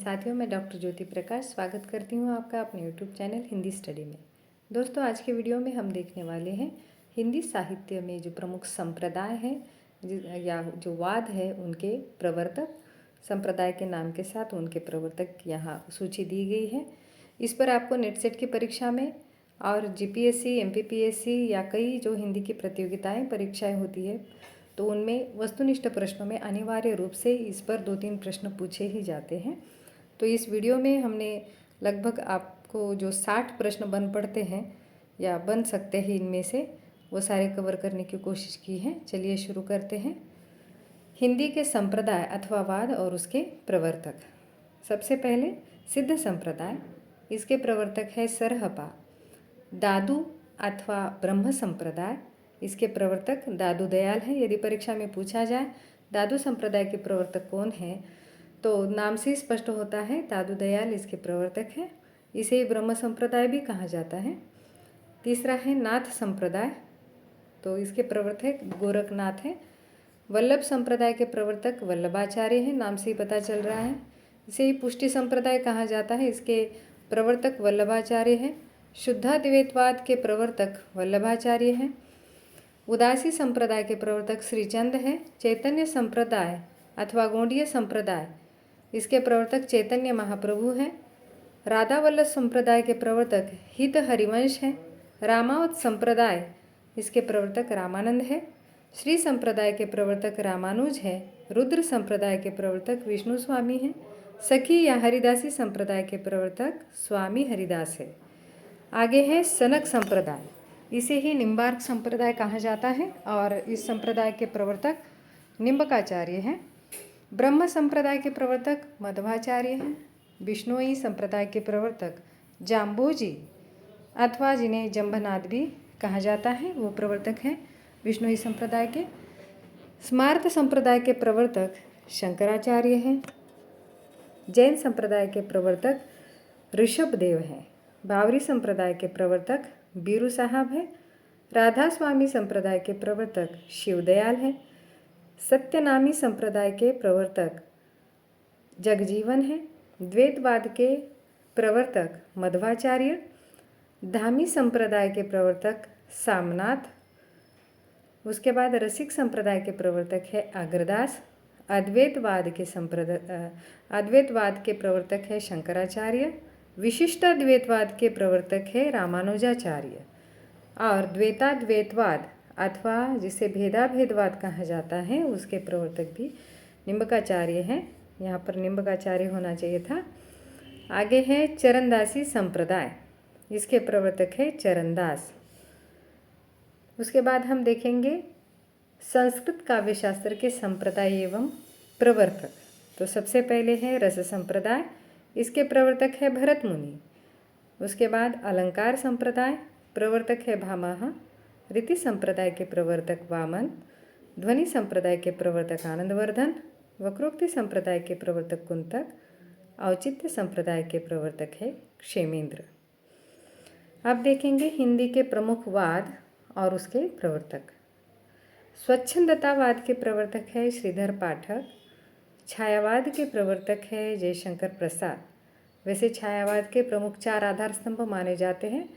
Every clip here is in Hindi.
साथियों, मैं डॉक्टर ज्योति प्रकाश स्वागत करती हूँ आपका अपने यूट्यूब चैनल हिंदी स्टडी में। दोस्तों, आज के वीडियो में हम देखने वाले हैं हिंदी साहित्य में जो प्रमुख संप्रदाय हैं या जो वाद है उनके प्रवर्तक, संप्रदाय के नाम के साथ उनके प्रवर्तक यहाँ सूची दी गई है। इस पर आपको नेट सेट की परीक्षा में और जीपीएससी, एमपीपीएससी या कई जो हिंदी की प्रतियोगिताएँ परीक्षाएँ होती है तो उनमें वस्तुनिष्ठ प्रश्नों में अनिवार्य रूप से इस पर 2-3 प्रश्न पूछे ही जाते हैं। तो इस वीडियो में हमने लगभग आपको जो 60 प्रश्न बन पड़ते हैं या बन सकते हैं इनमें से वो सारे कवर करने की कोशिश की है। चलिए शुरू करते हैं। हिंदी के संप्रदाय अथवा वाद और उसके प्रवर्तक। सबसे पहले सिद्ध संप्रदाय, इसके प्रवर्तक है सरहपा। दादू अथवा ब्रह्म संप्रदाय, इसके प्रवर्तक दादू दयाल हैं। यदि परीक्षा में पूछा जाए दादू संप्रदाय के प्रवर्तक कौन हैं तो नाम से स्पष्ट होता है, दादू दयाल इसके प्रवर्तक हैं। इसे ब्रह्म संप्रदाय भी कहा जाता है। तीसरा है नाथ संप्रदाय, तो इसके प्रवर्तक गोरखनाथ हैं। वल्लभ संप्रदाय के प्रवर्तक वल्लभाचार्य हैं, नाम से ही पता चल रहा है। इसे ही पुष्टि संप्रदाय कहा जाता है, इसके प्रवर्तक वल्लभाचार्य हैं। शुद्धाद्वैतवाद के प्रवर्तक वल्लभाचार्य हैं। उदासी संप्रदाय के प्रवर्तक श्रीचंद हैं। चैतन्य संप्रदाय अथवा गौड़ीय संप्रदाय, इसके प्रवर्तक चैतन्य महाप्रभु हैं। राधा वल्लभ संप्रदाय के प्रवर्तक हित हरिवंश हैं। रामावत संप्रदाय, इसके प्रवर्तक रामानंद है। श्री संप्रदाय के प्रवर्तक रामानुज है। रुद्र संप्रदाय के प्रवर्तक विष्णु स्वामी हैं। सखी या हरिदासी संप्रदाय के प्रवर्तक स्वामी हरिदास है। आगे है सनक संप्रदाय, इसे ही निम्बार्क संप्रदाय कहा जाता है और इस संप्रदाय के प्रवर्तक निम्बकाचार्य हैं। ब्रह्म संप्रदाय के प्रवर्तक मध्वाचार्य हैं। विष्णुई संप्रदाय के प्रवर्तक जाम्बोजी अथवा जिन्हें जम्बनाथ भी कहा जाता है वो प्रवर्तक हैं विष्णुई संप्रदाय के। स्मार्त संप्रदाय के प्रवर्तक शंकराचार्य हैं। जैन संप्रदाय के प्रवर्तक ऋषभदेव हैं। बावरी संप्रदाय के प्रवर्तक बीरू साहब हैं। राधा स्वामी संप्रदाय के प्रवर्तक शिवदयाल हैं। सत्यनामी संप्रदाय के प्रवर्तक जगजीवन हैं। द्वैतवाद के प्रवर्तक मध्वाचार्य। धामी संप्रदाय के प्रवर्तक सामनाथ। उसके बाद रसिक संप्रदाय के प्रवर्तक है अग्रदास। अद्वैतवाद के प्रवर्तक है शंकराचार्य। विशिष्ट द्वैतवाद के प्रवर्तक है रामानुजाचार्य। और द्वैताद्वैतवाद अथवा जिसे भेदाभेदवाद कहा जाता है उसके प्रवर्तक भी निम्बकाचार्य हैं। यहाँ पर निम्बकाचार्य होना चाहिए था। आगे है चरणदासी संप्रदाय, इसके प्रवर्तक है चरणदास। उसके बाद हम देखेंगे संस्कृत काव्यशास्त्र के संप्रदाय एवं प्रवर्तक। तो सबसे पहले है रस संप्रदाय, इसके प्रवर्तक है भरत मुनि। उसके बाद अलंकार संप्रदाय, प्रवर्तक है भामह। रीति संप्रदाय के प्रवर्तक वामन। ध्वनि संप्रदाय के प्रवर्तक आनंदवर्धन। वक्रोक्ति संप्रदाय के प्रवर्तक कुंतक। औचित्य संप्रदाय के प्रवर्तक है क्षेमेंद्र। अब देखेंगे हिंदी के प्रमुख वाद और उसके प्रवर्तक। स्वच्छंदतावाद के प्रवर्तक है श्रीधर पाठक। छायावाद के प्रवर्तक है जयशंकर प्रसाद। वैसे छायावाद के प्रमुख 4 आधार स्तंभ माने जाते हैं,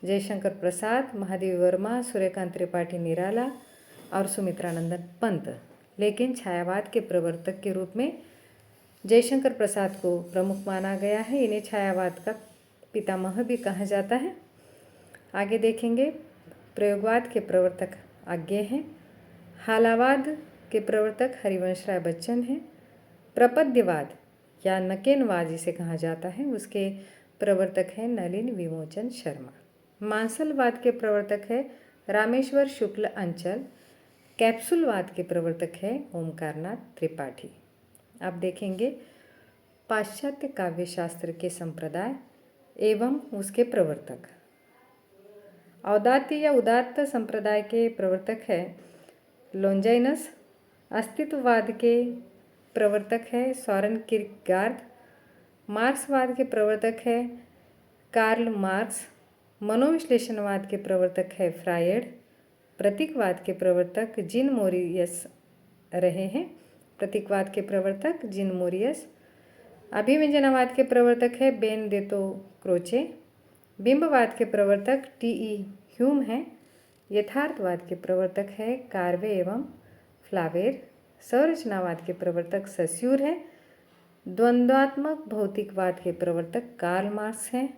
जयशंकर प्रसाद, महादेव वर्मा, सूर्यकांत त्रिपाठी निराला और सुमित्रानंदन पंत। लेकिन छायावाद के प्रवर्तक के रूप में जयशंकर प्रसाद को प्रमुख माना गया है। इन्हें छायावाद का पितामह भी कहा जाता है। आगे देखेंगे प्रयोगवाद के प्रवर्तक आज्ञे हैं। हालावाद के प्रवर्तक हरिवंश राय बच्चन हैं। प्रपद्यवाद या नकेनवाद जिसे कहा जाता है उसके प्रवर्तक हैं नलिन विमोचन शर्मा। मांसलवाद के प्रवर्तक है रामेश्वर शुक्ल अंचल। कैप्सूलवाद के प्रवर्तक है ओमकारनाथ त्रिपाठी। अब देखेंगे पाश्चात्य काव्यशास्त्र के संप्रदाय एवं उसके प्रवर्तक। औदात्य या उदात्त संप्रदाय के प्रवर्तक है लॉन्जाइनस। अस्तित्ववाद के प्रवर्तक है सॉरेन किरकेगार्ड। मार्क्सवाद के प्रवर्तक है कार्ल मार्क्स। मनोविश्लेषणवाद के प्रवर्तक है फ्रायड। प्रतीकवाद के प्रवर्तक जीन मोरियस रहे हैं। प्रतीकवाद के प्रवर्तक जीन मोरियस। अभिव्यंजनावाद के प्रवर्तक है बेनेडिक्टो क्रोचे। बिंबवाद के प्रवर्तक टी.ई. ह्यूम हैं। यथार्थवाद के प्रवर्तक है कार्वे एवं फ्लावेर। संरचनावाद के प्रवर्तक सस्यूर है। द्वंद्वात्मक भौतिकवाद के प्रवर्तक कार्ल मार्क्स हैं।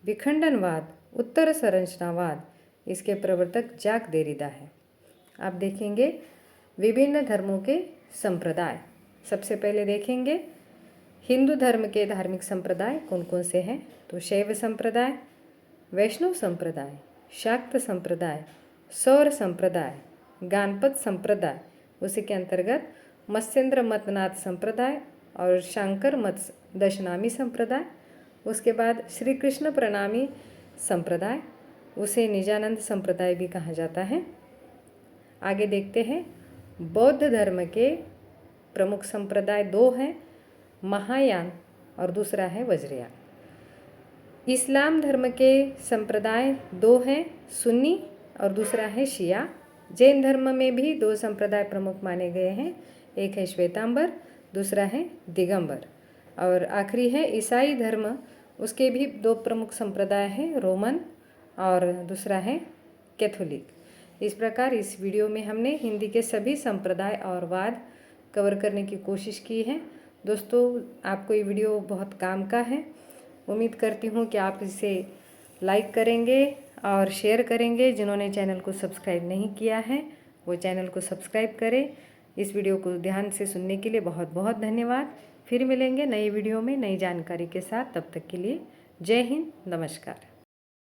विखंडनवाद उत्तर संरचनावाद इसके प्रवर्तक जाक देरिडा है। आप देखेंगे विभिन्न धर्मों के संप्रदाय। सबसे पहले देखेंगे हिंदू धर्म के धार्मिक संप्रदाय कौन कौन से हैं। तो शैव संप्रदाय, वैष्णव संप्रदाय, शाक्त संप्रदाय, सौर संप्रदाय, गानपत संप्रदाय, उसी के अंतर्गत मत्स्येंद्र मतनाथ संप्रदाय और शांकर मत दशनामी संप्रदाय। उसके बाद श्री कृष्ण प्रणामी संप्रदाय, उसे निजानंद संप्रदाय भी कहा जाता है। आगे देखते हैं बौद्ध धर्म के प्रमुख संप्रदाय दो हैं, महायान और दूसरा है वज्रयान। इस्लाम धर्म के संप्रदाय दो हैं, सुन्नी और दूसरा है शिया। जैन धर्म में भी दो संप्रदाय प्रमुख माने गए हैं, एक है श्वेतांबर, दूसरा है दिगंबर। और आखिरी है ईसाई धर्म, उसके भी दो प्रमुख संप्रदाय हैं, रोमन और दूसरा है कैथोलिक। इस प्रकार इस वीडियो में हमने हिंदी के सभी संप्रदाय और वाद कवर करने की कोशिश की है। दोस्तों, आपको ये वीडियो बहुत काम का है। उम्मीद करती हूँ कि आप इसे लाइक करेंगे और शेयर करेंगे। जिन्होंने चैनल को सब्सक्राइब नहीं किया है वो चैनल को सब्सक्राइब करें। इस वीडियो को ध्यान से सुनने के लिए बहुत बहुत धन्यवाद। फिर मिलेंगे नई वीडियो में नई जानकारी के साथ। तब तक के लिए जय हिंद, नमस्कार।